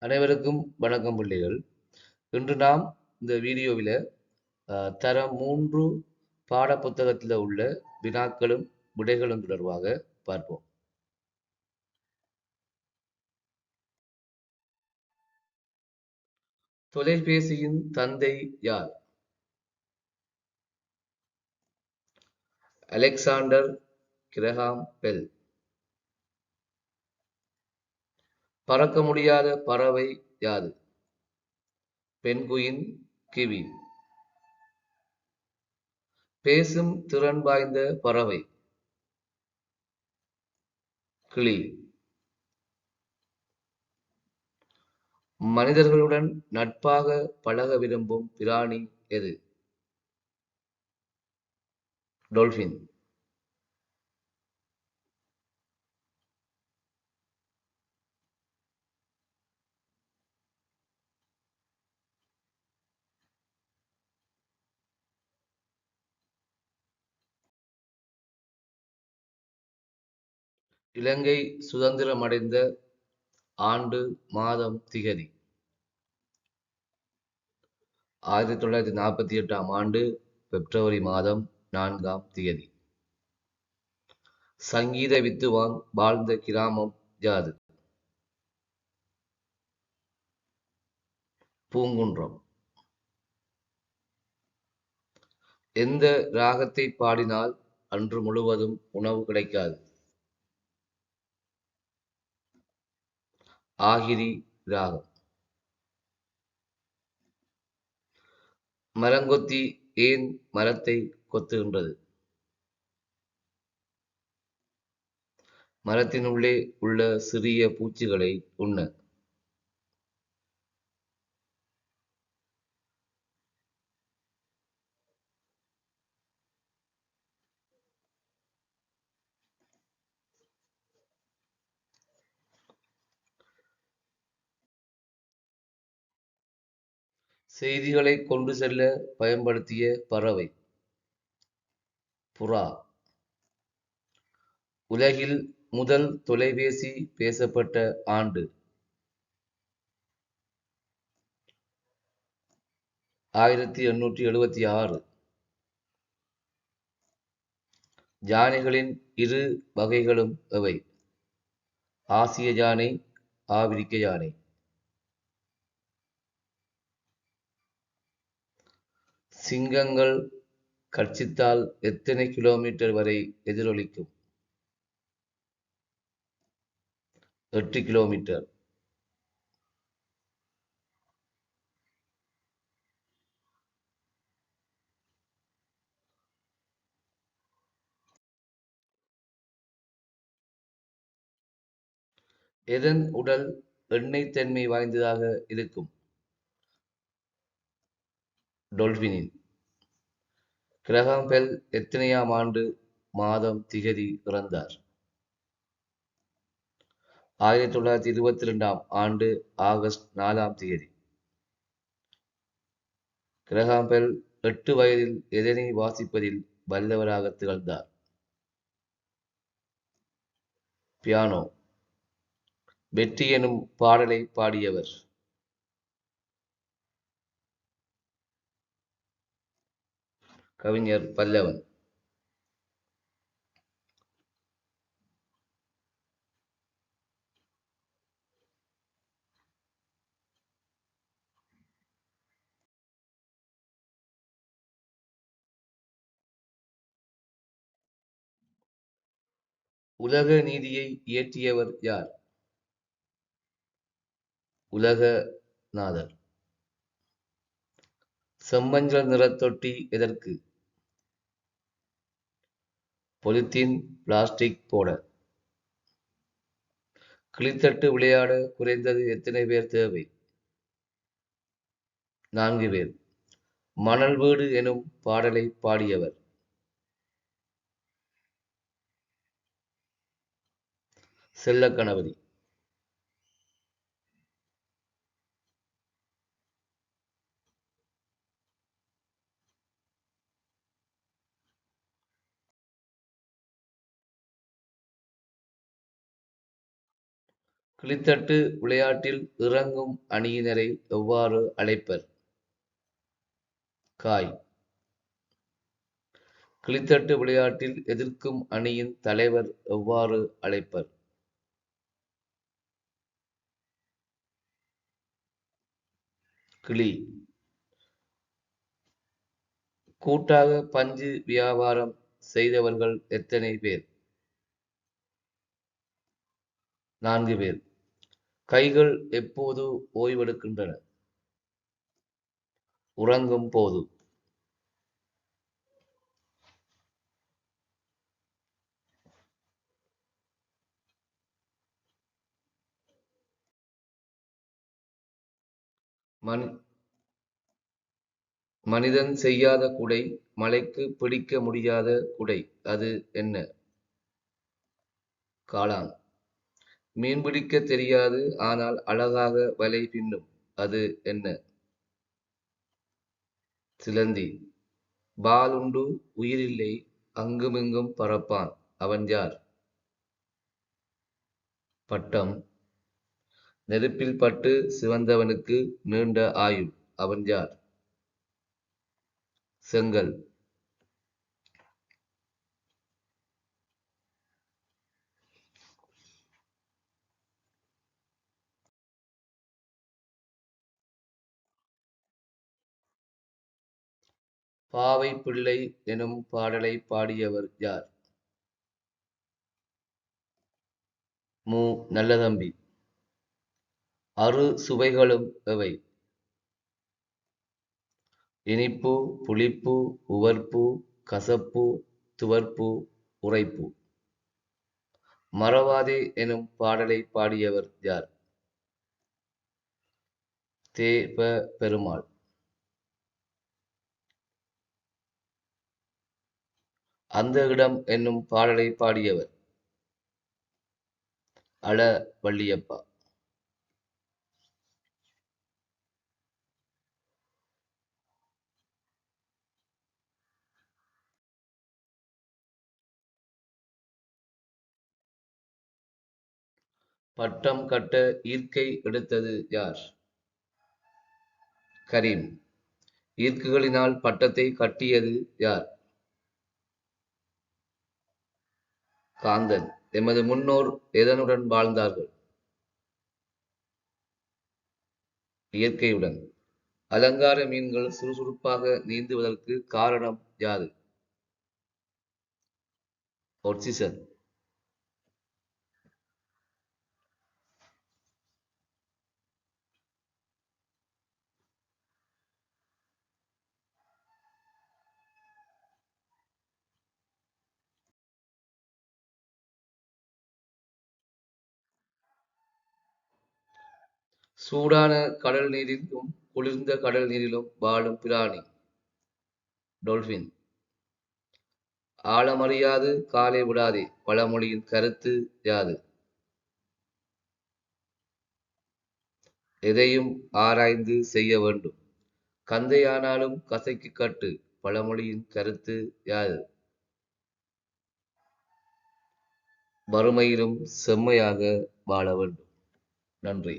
அனைவருக்கும் வணக்கம் பிள்ளைகள். இன்று நாம் இந்த வீடியோவில் தரம் 3 பாட புத்தகத்தில் உள்ள வினாக்களும் விடைகளும் தொடர்பாக பார்ப்போம். தொலைபேசியின் தந்தை யார்? Alexander Graham bell. பறக்க முடியாத பறவை யாது? Penguin, kiwi. பேசும் திறன் வாய்ந்த பறவை கிளி. மனிதர்களுடன் நட்பாக பழக விரும்பும் பிராணி எது? டொல்பின். இலங்கை சுதந்திரமடைந்த ஆண்டு, மாதம், திகதி. 1948ஆம் ஆண்டு பிப்ரவரி மாதம் 4ஆம் திகதி. சங்கீத வித்துவான் வாழ்ந்த கிராமம் யாது? பூங்குன்றம். எந்த ராகத்தை பாடினால் அன்று முழுவதும் உணவு கிடைக்காது? ஆகிரி ராகம். மரங்கொத்தி ஏன் மரத்தை கொத்துகின்றது? மரத்தினுள்ளே உள்ள சிறிய பூச்சிகளை உண்ண. செய்திகளை கொண்டு செல்ல பயன்படுத்திய பறவை புறா. உலகில் முதல் தொலைபேசி பேசப்பட்ட ஆண்டு 1876. யானைகளின் இரு வகைகளும் எவை? ஆசிய யானை, ஆப்பிரிக்க யானை. சிங்கங்கள் கர்ச்சித்தால் எத்தனை கிலோமீட்டர் வரை எதிரொலிக்கும்? 8 கிலோமீட்டர். எதன் உடல் எண்ணெய் தன்மை வாய்ந்ததாக இருக்கும்? டொல்பினின். கிரஹாம் பெல் எத்தனையாம் ஆண்டு, மாதம், திகதி பிறந்தார்? 1922ஆம் ஆண்டு ஆகஸ்ட் 4ஆம் தேதி. கிரஹாம் பெல் 8 வயதில் எதனை வாசிப்பதில் வல்லவராக திகழ்ந்தார்? பியானோ. வெற்றி எனும் பாடலை பாடியவர்? கவிஞர் பல்லவன். உலக நீதியை இயற்றியவர் யார்? உலகநாதர். செம்மஞ்சள் நிறத் தொட்டி எதற்கு? பொலித்தீன் பிளாஸ்டிக் போட. கிளித்தட்டு விளையாட குறைந்தது எத்தனை பேர் தேவை? 4 பேர். மணல் வீடு எனும் பாடலை பாடியவர்? செல்லக்கணபதி. கிளித்தட்டு விளையாட்டில் இறங்கும் அணியினரை எவ்வாறு அழைப்பர்? காய். கிளித்தட்டு விளையாட்டில் எதிர்க்கும் அணியின் தலைவர் எவ்வாறு அழைப்பர்? கிளி. கூட்டாக பஞ்சு வியாபாரம் செய்தவர்கள் எத்தனை பேர்? 4 பேர். கைகள் எப்போது ஓய்வெடுக்கின்றன? உறங்கும் போது. மனிதன் செய்யாத குடை, மலைக்கு பிடிக்க முடியாத குடை, அது என்ன? காளான். மீன் பிடிக்க தெரியாது, ஆனால் அழகாக வலை பின்னும், அது என்ன? சிலந்தி. வால் உண்டு, உயிரில்லை, அங்குமிங்கும் பறப்பான், அவன் யார்? பட்டம். நெருப்பில் பட்டு சிவந்தவனுக்கு நீண்ட ஆயுள், அவன் யார்? செங்கல். பாவை பிள்ளை எனும் பாடலை பாடியவர் யார்? மு. நல்லதம்பி. அறு சுவைகளும் எவை? இனிப்பு, புளிப்பு, உவர்ப்பு, கசப்பு, துவர்ப்பு, உரைப்பு. மறவாதே எனும் பாடலை பாடியவர் யார்? தே.ப. பெருமாள். அந்த இடம் என்னும் பாடலை பாடியவர்? அழ வள்ளியப்பா. பட்டம் கட்ட ஈர்க்கை எடுத்தது யார்? கரீம். ஈர்க்குகளினால் பட்டத்தை கட்டியது யார்? காந்தன். எமது முன்னோர் எதனுடன் வாழ்ந்தார்கள்? இயற்கையுடன். அலங்கார மீன்கள் சுறுசுறுப்பாக நீந்துவதற்கு காரணம் யாது? ஒட்சிசன். சூடான கடல் நீரிலும் குளிர்ந்த கடல் நீரிலும் வாழும் பிராணி? டொல்பின். ஆழமறியாது காலை விடாதே பழமொழியின் கருத்து யாது? எதையும் ஆராய்ந்து செய்ய வேண்டும். கந்தையானாலும் கசைக்கு கட்டு பழமொழியின் கருத்து யாது? வறுமையிலும் செம்மையாக வாழ வேண்டும். நன்றி.